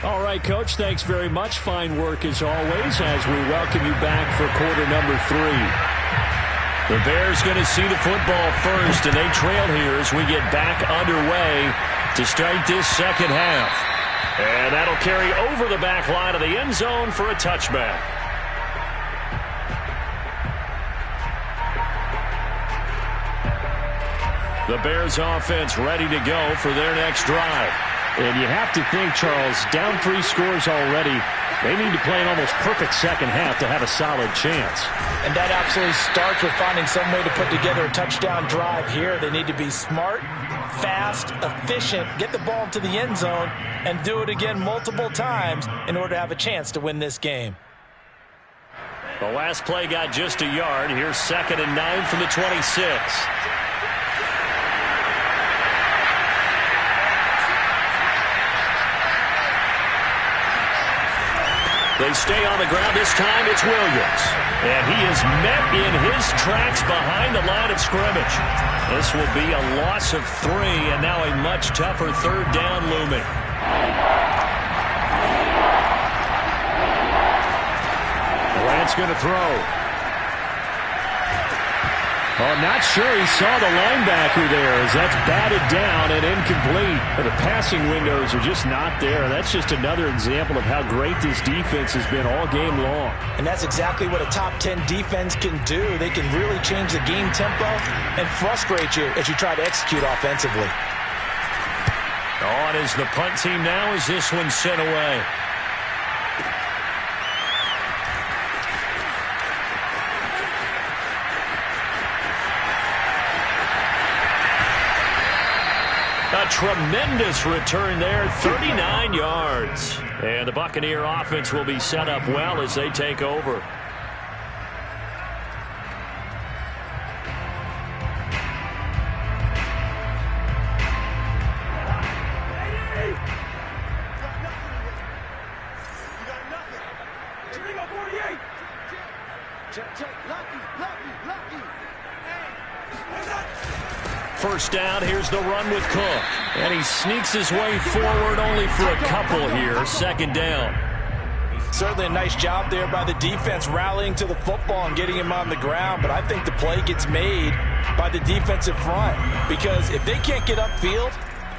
All right, Coach, thanks very much. Fine work as always as we welcome you back for quarter number 3. The Bears going to see the football first, and they trail here as we get back underway to start this second half. And that'll carry over the back line of the end zone for a touchback. The Bears offense ready to go for their next drive. And you have to think, Charles, down 3 scores already. They need to play an almost perfect second half to have a solid chance. And that absolutely starts with finding some way to put together a touchdown drive here. They need to be smart, fast, efficient, get the ball to the end zone, and do it again multiple times in order to have a chance to win this game. The last play got just a yard. Here's 2nd and 9 from the 26. They stay on the ground. This time it's Williams. And he is met in his tracks behind the line of scrimmage. This will be a loss of 3, and now a much tougher 3rd down looming. Lance going to throw. Oh, not sure he saw the linebacker there as that's batted down and incomplete. But the passing windows are just not there. That's just another example of how great this defense has been all game long. And that's exactly what a top 10 defense can do. They can really change the game tempo and frustrate you as you try to execute offensively. On is the punt team now as this one's sent away. A tremendous return there, 39 yards. And the Buccaneer offense will be set up well as they take over. First down, here's the run with Cook. And he sneaks his way forward only for a couple here. 2nd down. Certainly a nice job there by the defense rallying to the football and getting him on the ground. But I think the play gets made by the defensive front. Because if they can't get upfield,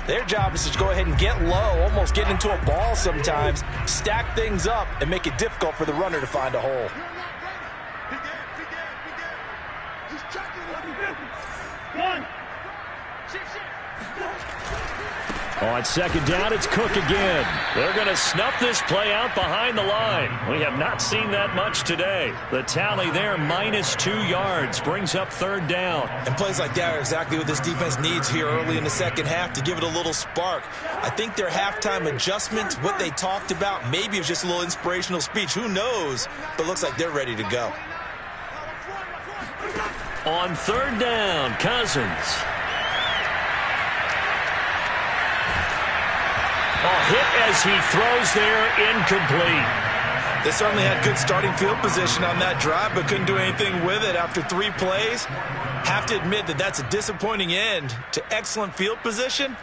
their job is to go ahead and get low, almost get into a ball sometimes, stack things up, and make it difficult for the runner to find a hole. On 2nd down, it's Cook again. They're going to snuff this play out behind the line. We have not seen that much today. The tally there, -2 yards, brings up 3rd down. And plays like that are exactly what this defense needs here early in the second half to give it a little spark. I think their halftime adjustment, what they talked about, maybe it was just a little inspirational speech. Who knows? But it looks like they're ready to go. On 3rd down, Cousins. Hit as he throws there, incomplete. They certainly had good starting field position on that drive, but couldn't do anything with it after 3 plays. Have to admit that that's a disappointing end to excellent field position.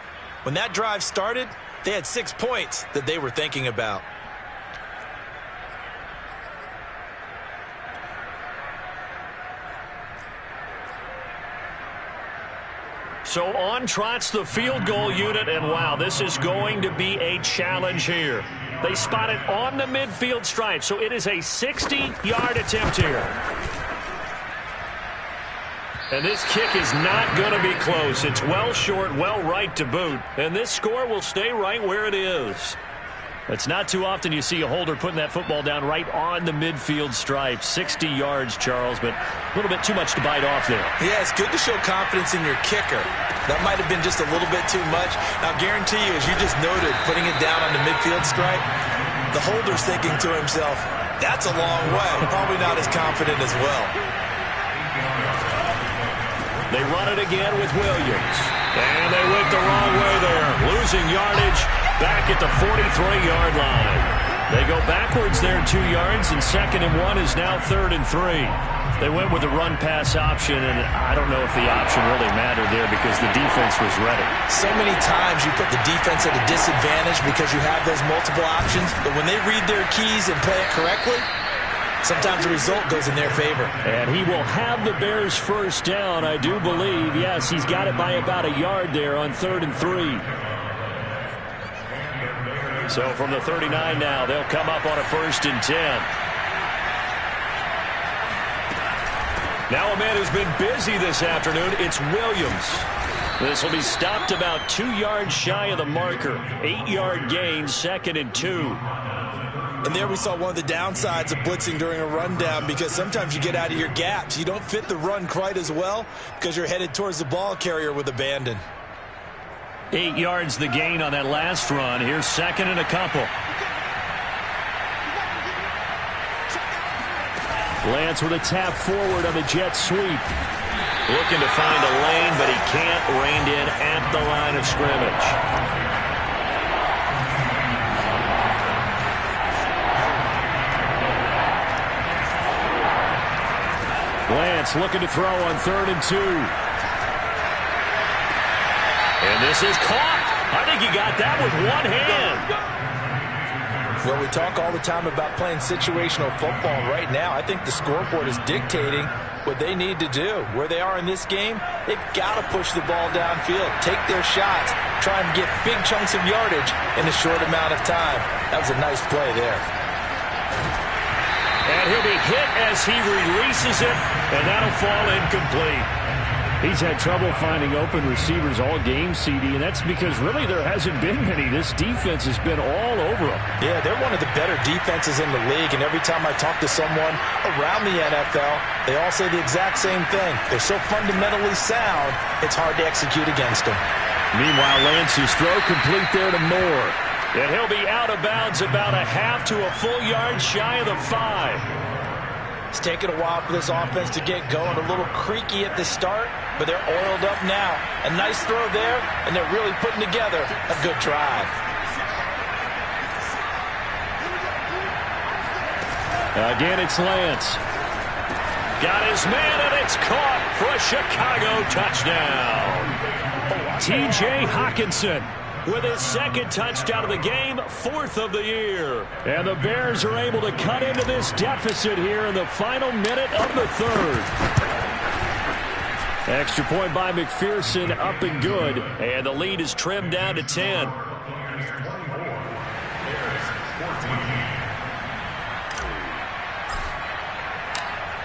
When that drive started, they had 6 points that they were thinking about. So on trots the field goal unit, and wow, this is going to be a challenge here. They spot it on the midfield stripe, so it is a 60-yard attempt here. And this kick is not going to be close. It's well short, well right to boot, and this score will stay right where it is. It's not too often you see a holder putting that football down right on the midfield stripe. 60 yards, Charles, but a little bit too much to bite off there. Yeah, it's good to show confidence in your kicker. That might have been just a little bit too much. Now, guarantee you, as you just noted, putting it down on the midfield stripe, the holder's thinking to himself, that's a long way. Probably not as confident as well. They run it again with Williams. And they went the wrong way there. Losing yardage back at the 43-yard line. They go backwards there 2 yards, and 2nd and 1 is now 3rd and 3. They went with the run-pass option, and I don't know if the option really mattered there because the defense was ready. So many times you put the defense at a disadvantage because you have those multiple options, but when they read their keys and play it correctly, sometimes the result goes in their favor. And he will have the Bears first down, I do believe. Yes, he's got it by about a yard there on 3rd and 3. So from the 39 now, they'll come up on a 1st and 10. Now a man who's been busy this afternoon, it's Williams. This will be stopped about 2 yards shy of the marker. 8-yard gain, 2nd and 2. And there we saw one of the downsides of blitzing during a rundown because sometimes you get out of your gaps. You don't fit the run quite as well because you're headed towards the ball carrier with abandon. 8 yards the gain on that last run. Here's 2nd and a couple. Lance with a tap forward on the jet sweep. Looking to find a lane, but he can't. Reined in at the line of scrimmage. Lance looking to throw on 3rd and 2. And this is caught. I think he got that with one hand. Well, we talk all the time about playing situational football. Right now, I think the scoreboard is dictating what they need to do. Where they are in this game, they've got to push the ball downfield, take their shots, try and get big chunks of yardage in a short amount of time. That was a nice play there. And he'll be hit as he releases it, and that'll fall incomplete. He's had trouble finding open receivers all game, CD, and that's because really there hasn't been many. This defense has been all over them. Yeah, they're one of the better defenses in the league, and every time I talk to someone around the NFL, they all say the exact same thing. They're so fundamentally sound, it's hard to execute against them. Meanwhile, Lance's throw complete there to Moore. And he'll be out of bounds about a half to a full yard shy of the 5. It's taken a while for this offense to get going. A little creaky at the start, but they're oiled up now. A nice throw there, and they're really putting together a good drive. Again, it's Lance. Got his man, and it's caught for a Chicago touchdown. T.J. Hockenson with his 2nd touchdown of the game, 4th of the year. And the Bears are able to cut into this deficit here in the final minute of the 3rd. Extra point by McPherson, up and good. And the lead is trimmed down to 10.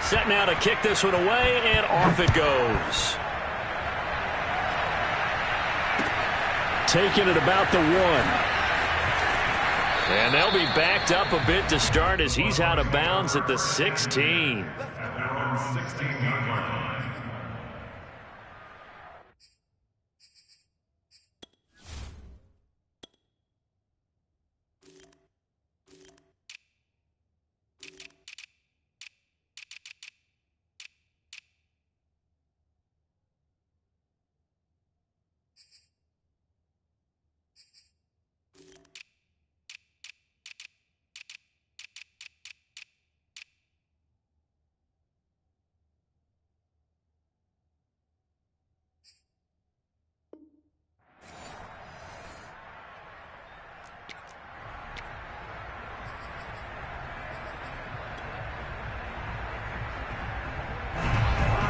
Set now to kick this one away, and off it goes. Taking it about the 1. And they'll be backed up a bit to start as he's out of bounds at the 16.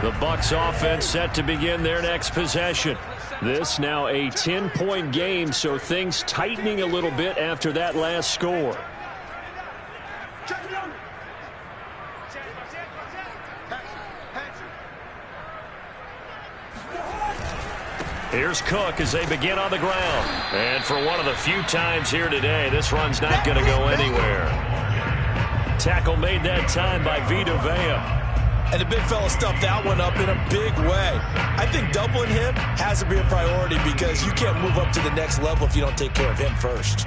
The Bucs offense set to begin their next possession. This now a 10-point game, so things tightening a little bit after that last score. Here's Cook as they begin on the ground. And for one of the few times here today, this run's not going to go anywhere. Tackle made that time by Vita Vea. And the big fella stuffed that one up in a big way. I think doubling him has to be a priority because you can't move up to the next level if you don't take care of him first.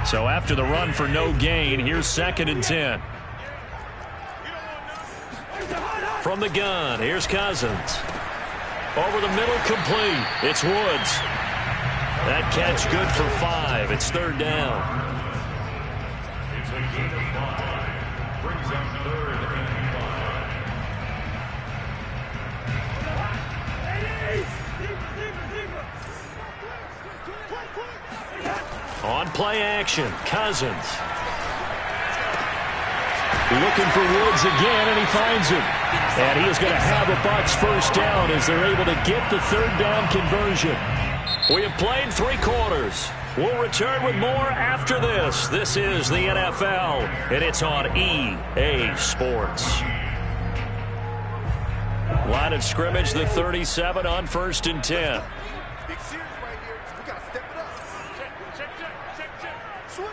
So after the run for no gain, here's 2nd and 10. From the gun, here's Cousins. Over the middle, complete. It's Woods. That catch good for 5. It's third down. It's a gain of 5. Brings up third and 5. On play action, Cousins. Looking for Woods again, and he finds him. And he is going to have a Bucs first down as they're able to get the third down conversion. We have played 3 quarters. We'll return with more after this. This is the NFL, and it's on EA Sports. Line of scrimmage, the 37 on 1st and 10. Big series right here. We got to step it up. Check. Switch.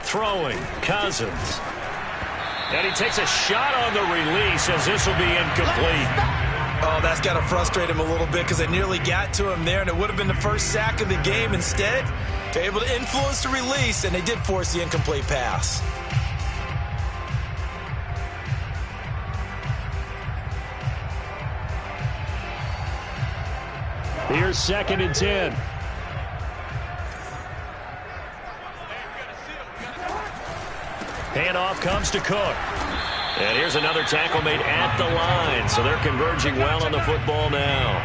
Throwing, Cousins. And he takes a shot on the release as this will be incomplete. Oh, that's got to frustrate him a little bit because they nearly got to him there, and it would have been the first sack of the game. Instead, they're able to influence the release, and they did force the incomplete pass. Here's 2nd and 10. Handoff comes to Cook. And here's another tackle made at the line. So they're converging well on the football now.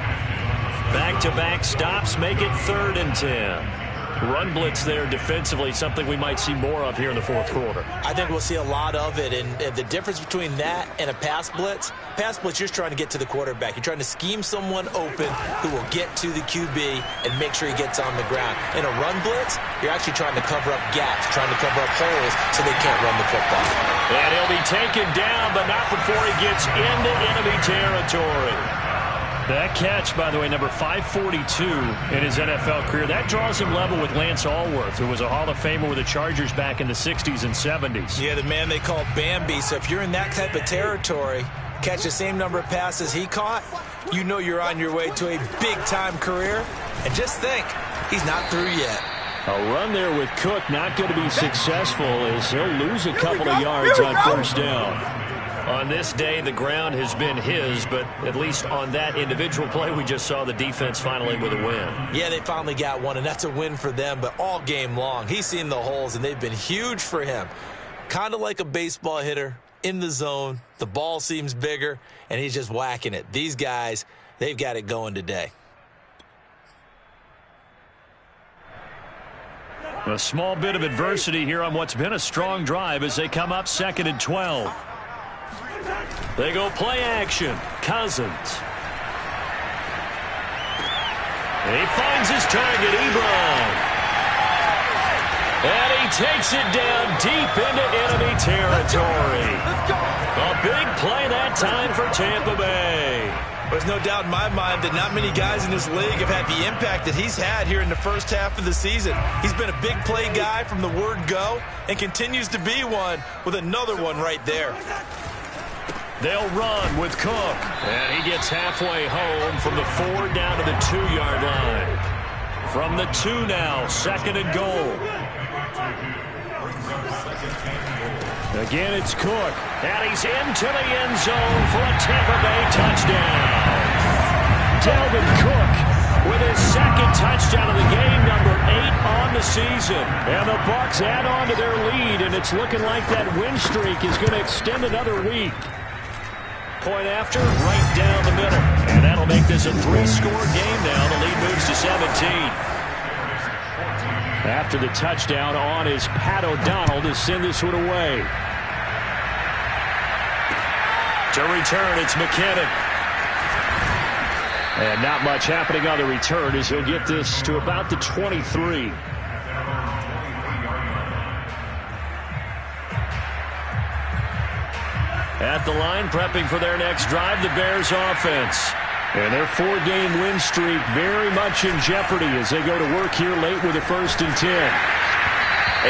Back-to-back stops make it 3rd and 10. Run blitz there defensively, something we might see more of here in the 4th quarter. I think we'll see a lot of it, and the difference between that and a pass blitz, you're just trying to get to the quarterback. You're trying to scheme someone open who will get to the QB and make sure he gets on the ground. In a run blitz, you're actually trying to cover up gaps, trying to cover up holes so they can't run the football. And he'll be taken down, but not before he gets into enemy territory. That catch, by the way, number 542 in his NFL career, that draws him level with Lance Allworth, who was a Hall of Famer with the Chargers back in the 60s and 70s. Yeah, the man they call Bambi. So if you're in that type of territory, catch the same number of passes he caught, you know you're on your way to a big-time career. And just think, he's not through yet. A run there with Cook not going to be successful as he'll lose a couple of yards on 1st down. On this day, the ground has been his, but at least on that individual play, we just saw the defense finally with a win. Yeah, they finally got one, and that's a win for them, but all game long, he's seen the holes, and they've been huge for him. Kind of like a baseball hitter in the zone. The ball seems bigger, and he's just whacking it. These guys, they've got it going today. A small bit of adversity here on what's been a strong drive as they come up 2nd and 12. They go play action. Cousins. He finds his target, Ebron. And he takes it down deep into enemy territory. A big play that time for Tampa Bay. There's no doubt in my mind that not many guys in this league have had the impact that he's had here in the first half of the season. He's been a big play guy from the word go and continues to be one with another one right there. They'll run with Cook. And he gets halfway home from the 4 down to the 2-yard line. From the 2 now, 2nd and goal. Again, it's Cook. And he's into the end zone for a Tampa Bay touchdown. Dalvin Cook with his 2nd touchdown of the game, number 8 on the season. And the Bucs add on to their lead, and it's looking like that win streak is going to extend another week. Point after, right down the middle. And that'll make this a 3-score game now. The lead moves to 17. After the touchdown on is Pat O'Donnell to send this one away. To return, it's McKinnon. And not much happening on the return as he'll get this to about the 23. At the line, prepping for their next drive, the Bears offense. And their 4-game win streak very much in jeopardy as they go to work here late with a 1st and 10.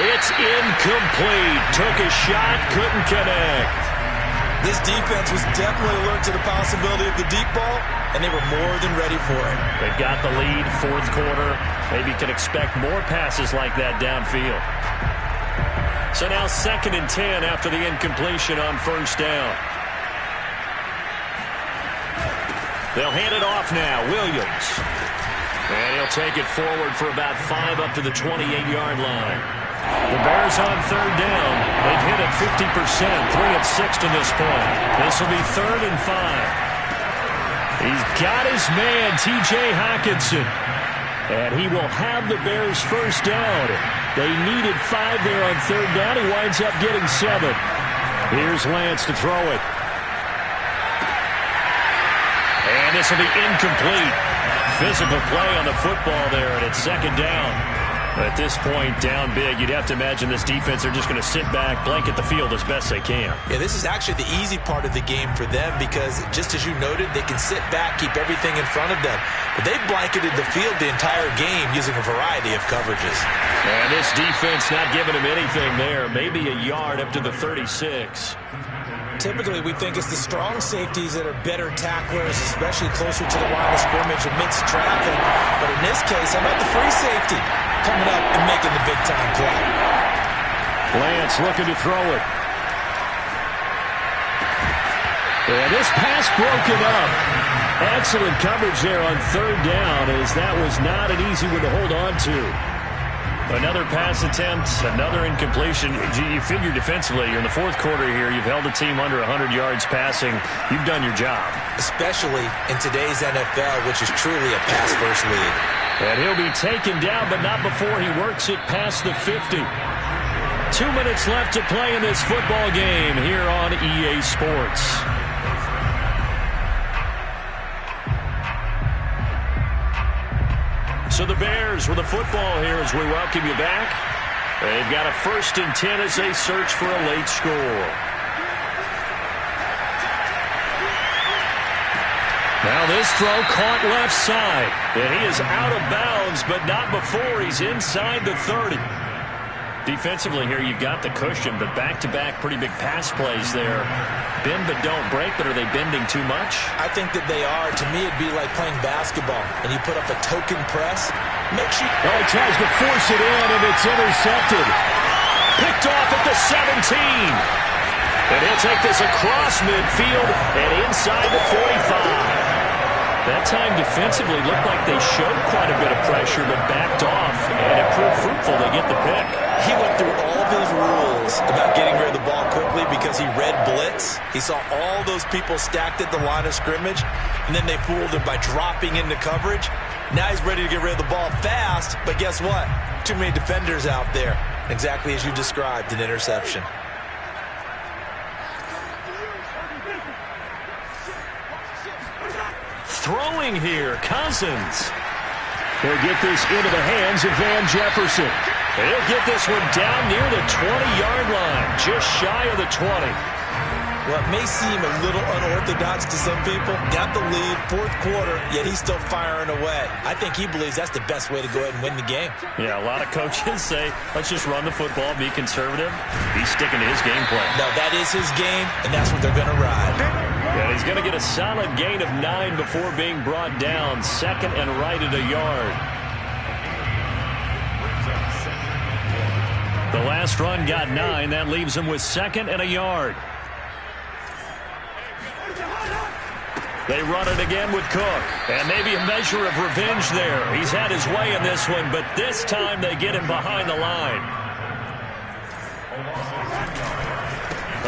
It's incomplete. Took a shot, couldn't connect. This defense was definitely alert to the possibility of the deep ball, and they were more than ready for it. They've got the lead, 4th quarter. Maybe can expect more passes like that downfield. So now 2nd and 10 after the incompletion on 1st down. They'll hand it off now. Williams. And he'll take it forward for about 5 up to the 28-yard line. The Bears on third down. They've hit it 50%, 3 of 6 to this point. This will be 3rd and 5. He's got his man, T.J. Hockenson. And he will have the Bears first down. They needed 5 there on third down. He winds up getting 7. Here's Lance to throw it. And this will be incomplete. Physical play on the football there, and it's 2nd down. At this point, down big, you'd have to imagine this defense are just going to sit back, blanket the field as best they can. Yeah, this is actually the easy part of the game for them because, just as you noted, they can sit back, keep everything in front of them. But they've blanketed the field the entire game using a variety of coverages. And this defense not giving him anything there. Maybe a yard up to the 36. Typically, we think it's the strong safeties that are better tacklers, especially closer to the line of scrimmage amidst traffic. But in this case, how about the free safety coming up and making the big-time play? Lance looking to throw it. And this pass broken up. Excellent coverage there on third down, as that was not an easy one to hold on to. Another pass attempt, another incompletion. You figure defensively, you're in the fourth quarter here. You've held a team under 100 yards passing. You've done your job. Especially in today's NFL, which is truly a pass-first league. And he'll be taken down, but not before he works it past the 50. 2 minutes left to play in this football game here on EA Sports. So the Bears with the football here as we welcome you back. They've got a 1st and 10 as they search for a late score. Now this throw caught left side. And he is out of bounds, but not before he's inside the 30. Defensively here, you've got the cushion, but back-to-back pretty big pass plays there. Bend but don't break, but are they bending too much? I think that they are. To me, it'd be like playing basketball, and you put up a token press. Make sure. Oh, he tries to force it in, and it's intercepted. Picked off at the 17. And he'll take this across midfield and inside the 45. That time defensively looked like they showed quite a bit of pressure, but backed off, and it proved fruitful to get the pick. He went through all of his rules about getting rid of the ball quickly because he read blitz. He saw all those people stacked at the line of scrimmage, and then they fooled him by dropping into coverage. Now he's ready to get rid of the ball fast, but guess what? Too many defenders out there. Exactly as you described, an interception. Throwing here, Cousins. He'll get this into the hands of Van Jefferson. He'll get this one down near the 20-yard line, just shy of the 20. Well, it may seem a little unorthodox to some people. Got the lead, fourth quarter, yet he's still firing away. I think he believes that's the best way to go ahead and win the game. Yeah, a lot of coaches say, let's just run the football, be conservative. He's sticking to his game plan. No, that is his game, and that's what they're going to ride. And he's going to get a solid gain of 9 before being brought down. 2nd and right at a yard. The last run got 9. That leaves him with 2nd and a yard. They run it again with Cook. And maybe a measure of revenge there. He's had his way in this one, but this time they get him behind the line.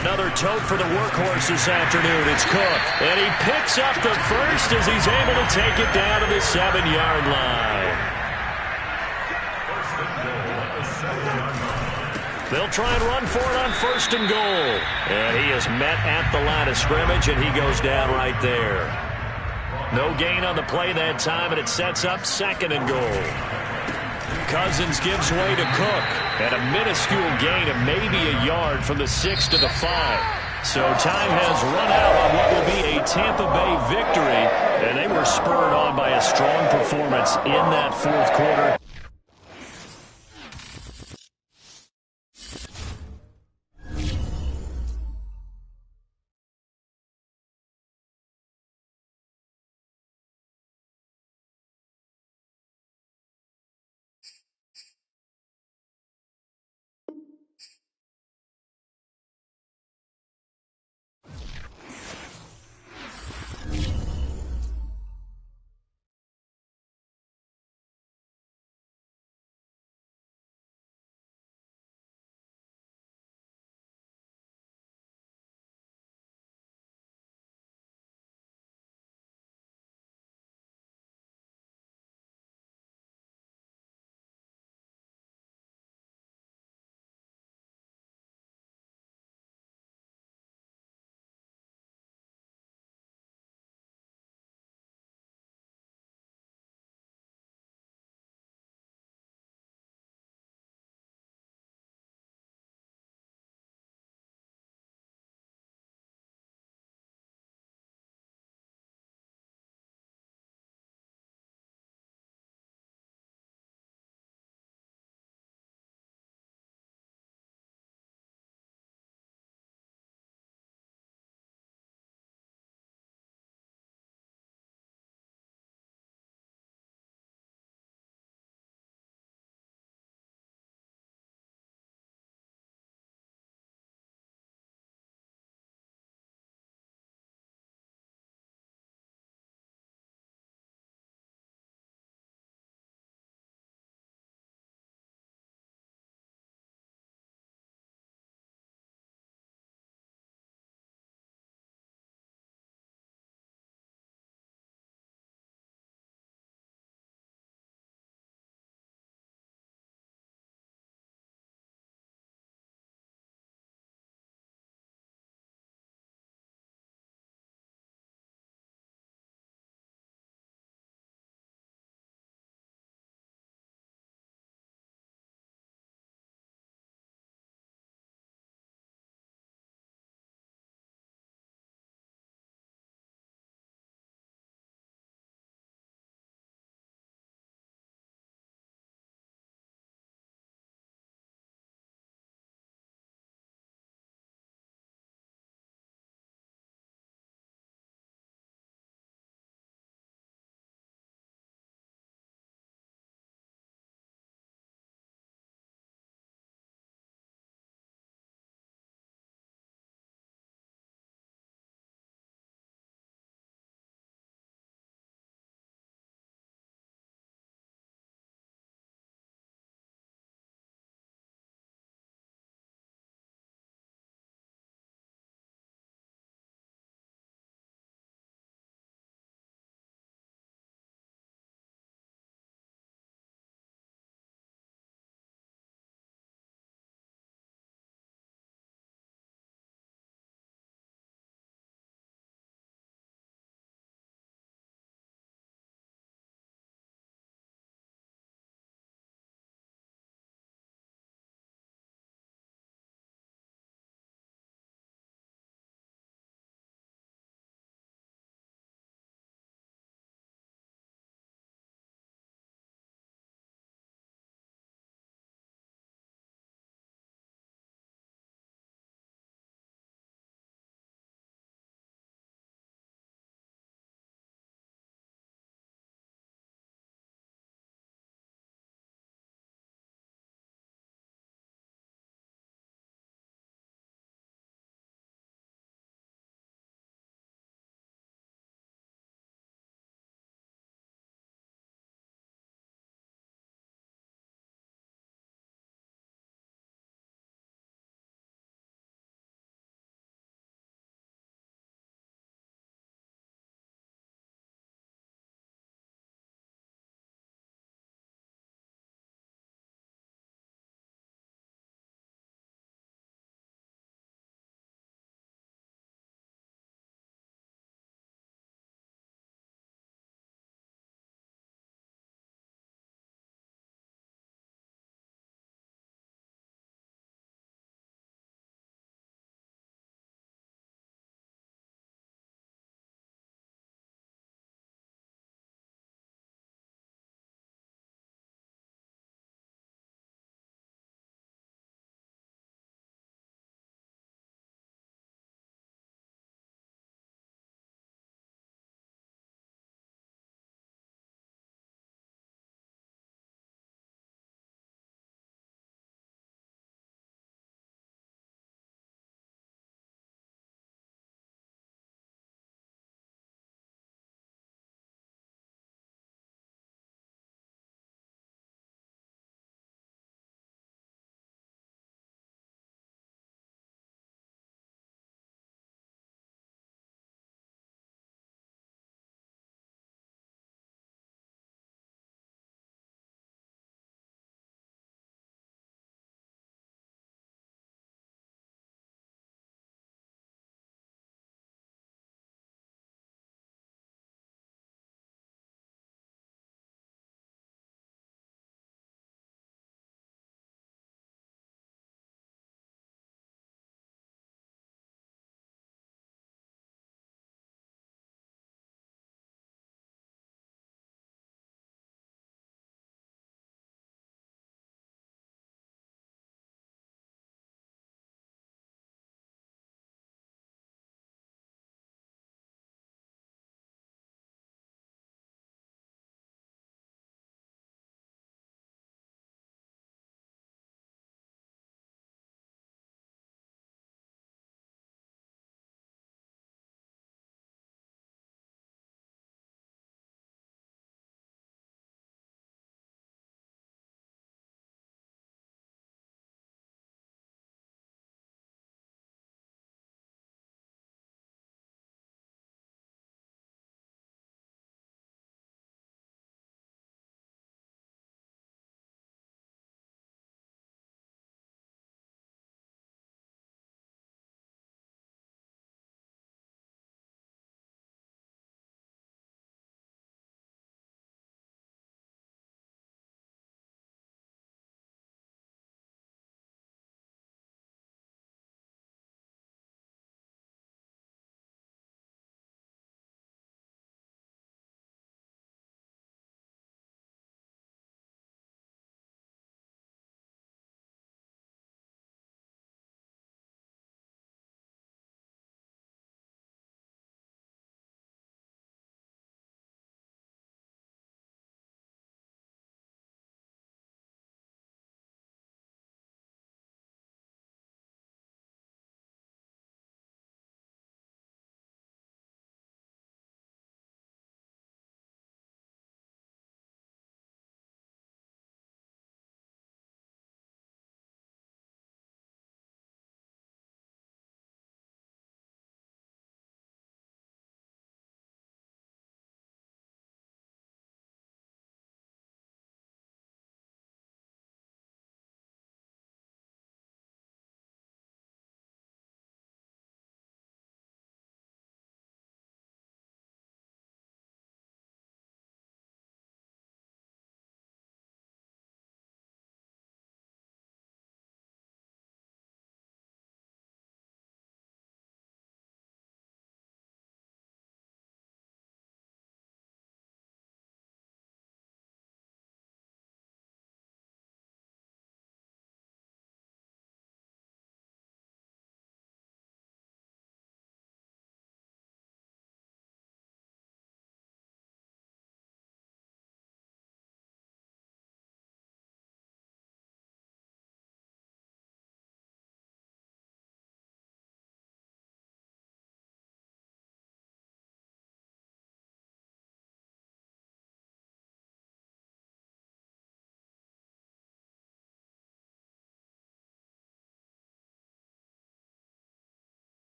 Another tote for the workhorse this afternoon. It's Cook. And he picks up the first as he's able to take it down to the 7-yard line. They'll try and run for it on 1st and goal. And he is met at the line of scrimmage, and he goes down right there. No gain on the play that time, and it sets up 2nd and goal. Cousins gives way to Cook, and a minuscule gain of maybe a yard from the 6 to the 5. So time has run out on what will be a Tampa Bay victory, and they were spurred on by a strong performance in that fourth quarter.